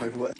Like what?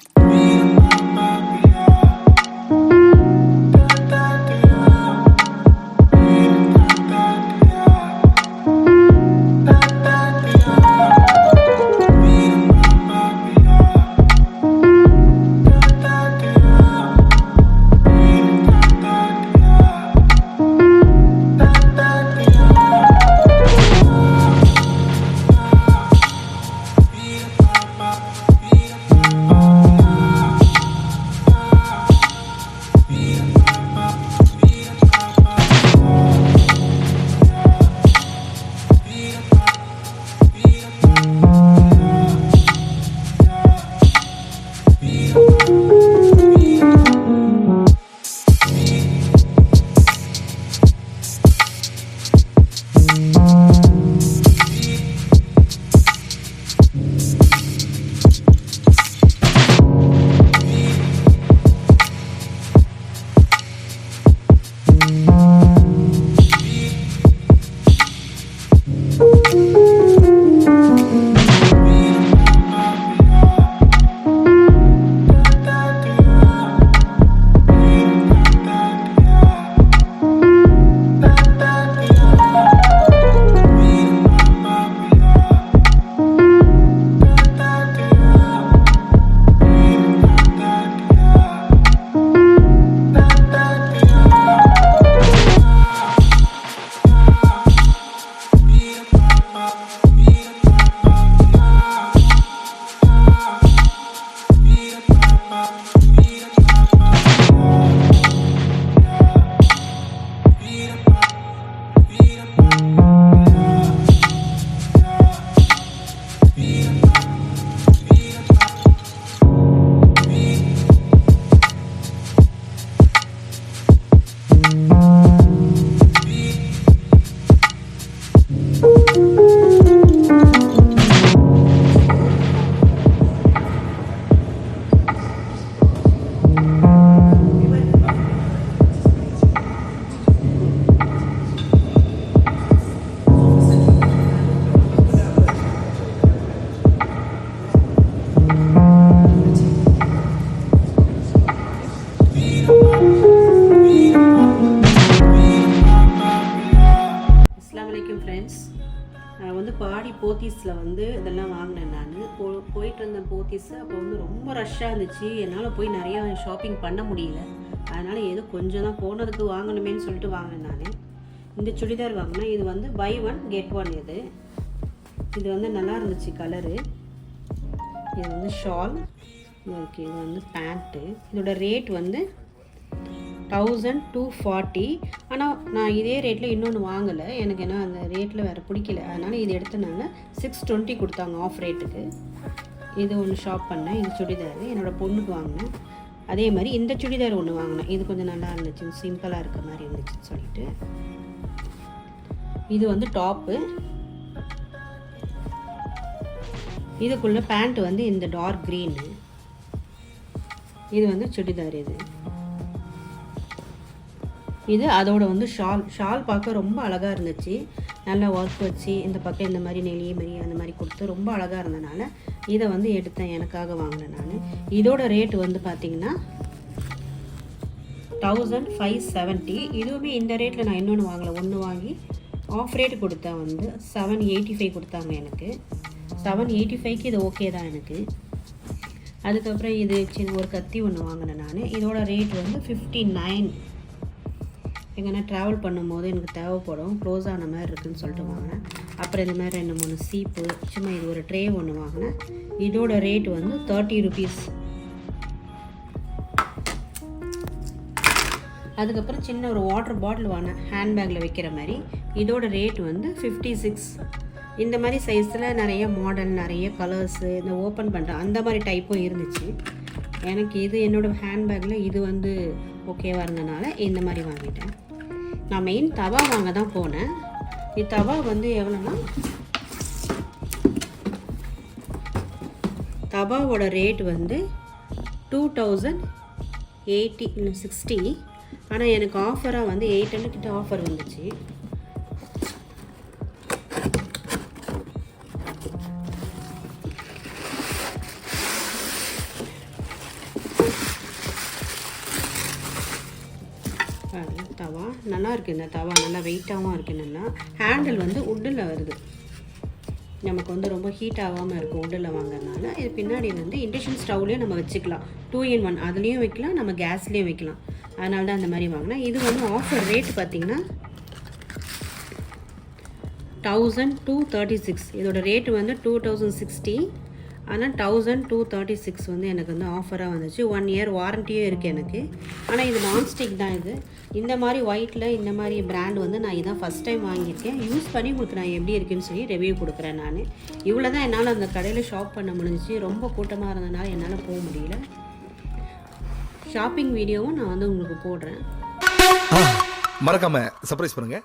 நான் வந்து பாடி போத்தீஸில் வந்து இதெல்லாம் வாங்கினேன். நான் போயிட்டு வந்த போத்தீஸு அப்போ வந்து ரொம்ப ரஷ்ஷாக இருந்துச்சு. என்னால் போய் நிறையா ஷாப்பிங் பண்ண முடியல. அதனால் ஏதோ கொஞ்சம் தான் போனதுக்கு வாங்கணுமேன்னு சொல்லிட்டு வாங்கினேன். நான் இந்த சுடிதார் வாங்கினேன். இது வந்து பை ஒன் கெட் ஒன். இது வந்து நல்லா இருந்துச்சு கலரு. இது வந்து ஷால் ஓகே. இது வந்து பேண்ட்டு. இதோட ரேட் வந்து 1240. ஆனால் நான் இதே ரேட்டில் இன்னொன்று வாங்கலை. எனக்கு ஏன்னா அந்த ரேட்டில் வேறு பிடிக்கல. அதனால் இது எடுத்தனால 620 கொடுத்தாங்க ஆஃப் ரேட்டுக்கு. இது ஒன்று ஷாப் பண்ணேன். இது சுடிதார் என்னோடய பொண்ணுக்கு வாங்கினேன். அதே மாதிரி இந்த சுடிதார் ஒன்று வாங்கினேன். இது கொஞ்சம் நல்லா இருந்துச்சு, சிம்பிளாக இருக்க மாதிரி இருந்துச்சுன்னு சொல்லிட்டு. இது வந்து டாப்பு. இதுக்குள்ளே பேண்ட் வந்து இந்த டார்க் க்ரீனு. இது வந்து சுடிதார். இது அதோட வந்து ஷால் பார்க்க ரொம்ப அழகாக இருந்துச்சு. நல்லா ஒர்க் வச்சு இந்த பக்கம் இந்த மாதிரி நெளிய மாதிரி அந்த மாதிரி கொடுத்து ரொம்ப அழகாக இருந்தனால இதை வந்து எடுத்தேன், எனக்காக வாங்கினேன் நான். இதோட ரேட் வந்து பார்த்திங்கன்னா 1570. இதுவுமே இந்த ரேட்டில் நான் இன்னொன்று வாங்கலை. ஒன்று வாங்கி ஆஃப் ரேட் கொடுத்தேன். வந்து 785 கொடுத்தாங்க எனக்கு. 785க்கு இது ஓகே தான் எனக்கு. அதுக்கப்புறம் இது சின்ன ஒரு கத்தி ஒன்று வாங்கினேன் நான். இதோட ரேட் வந்து 59. எங்கன்னா ட்ராவல் பண்ணும்போது எனக்கு தேவைப்படும், க்ளோஸ் ஆன மாதிரி இருக்குதுன்னு சொல்லிட்டு வாங்கினேன். அப்புறம் இந்த மாதிரி 2-3 சீப்பு, சும்மா இது ஒரு ட்ரே ஒன்று வாங்கினேன். இதோட ரேட் வந்து 30 rupees. அதுக்கப்புறம் சின்ன ஒரு வாட்டர் பாட்டில் வாங்கினேன், ஹேண்ட்பேக்கில் வைக்கிற மாதிரி. இதோட ரேட் வந்து 56. இந்த மாதிரி சைஸில் நிறைய மாடல், நிறைய கலர்ஸு, இந்த ஓப்பன் பண்ணுற அந்த மாதிரி டைப்பும் இருந்துச்சு. எனக்கு இது என்னோடய ஹேண்ட்பேக்கில் இது வந்து ஓகேவாக இருந்தனால இந்த மாதிரி வாங்கிட்டேன். நான் மெயின் தவா வாங்க தான் போனேன். இது தவா வந்து எவ்வளோன்னா, தவாவோட ரேட் வந்து 2060. ஆனால் எனக்கு ஆஃபராக வந்து 800 கிட்ட ஆஃபர் வந்துச்சு. பாருங்க தவா நல்லா இருக்குது. இந்த தவா நல்லா வெயிட்டாகவும் இருக்குது. நல்லா ஹேண்டில் வந்து உட்டில் வருது. நமக்கு வந்து ரொம்ப ஹீட் ஆகாமல் இருக்கும் உட்டில் வாங்குறதுனால. இது பின்னாடி வந்து இண்டக்ஷன் ஸ்டவ்லேயும் நம்ம வச்சுக்கலாம். 2 in 1 அதுலேயும் வைக்கலாம், நம்ம கேஸ்லேயும் வைக்கலாம். அதனால தான் அந்த மாதிரி வாங்கினேன். இது வந்து ஆஃபர் ரேட் பார்த்திங்கன்னா 1236. இதோட ரேட்டு வந்து 2060. ஆனால் 1236 வந்து எனக்கு வந்து ஆஃபராக வந்துச்சு. 1 year வாரண்ட்டியும் இருக்குது எனக்கு. ஆனால் இது நான்ஸ்டிக் தான். இது இந்த மாதிரி ஒயிட்டில் இந்த மாதிரி பிராண்ட் வந்து நான் இதான் ஃபஸ்ட் டைம் வாங்கியிருக்கேன். யூஸ் பண்ணி உங்களுக்கு நான் எப்படி இருக்குன்னு சொல்லி ரிவ்யூ கொடுக்குறேன். நான் இவ்வளோ தான் என்னால் அந்த கடையில் ஷாப் பண்ண முடிஞ்சிச்சு. ரொம்ப கூட்டமாக இருந்ததுனால என்னால் போக முடியல. ஷாப்பிங் வீடியோவும் நான் வந்து உங்களுக்கு போடுறேன். மறக்காம சர்ப்ரைஸ் பண்ணுங்க.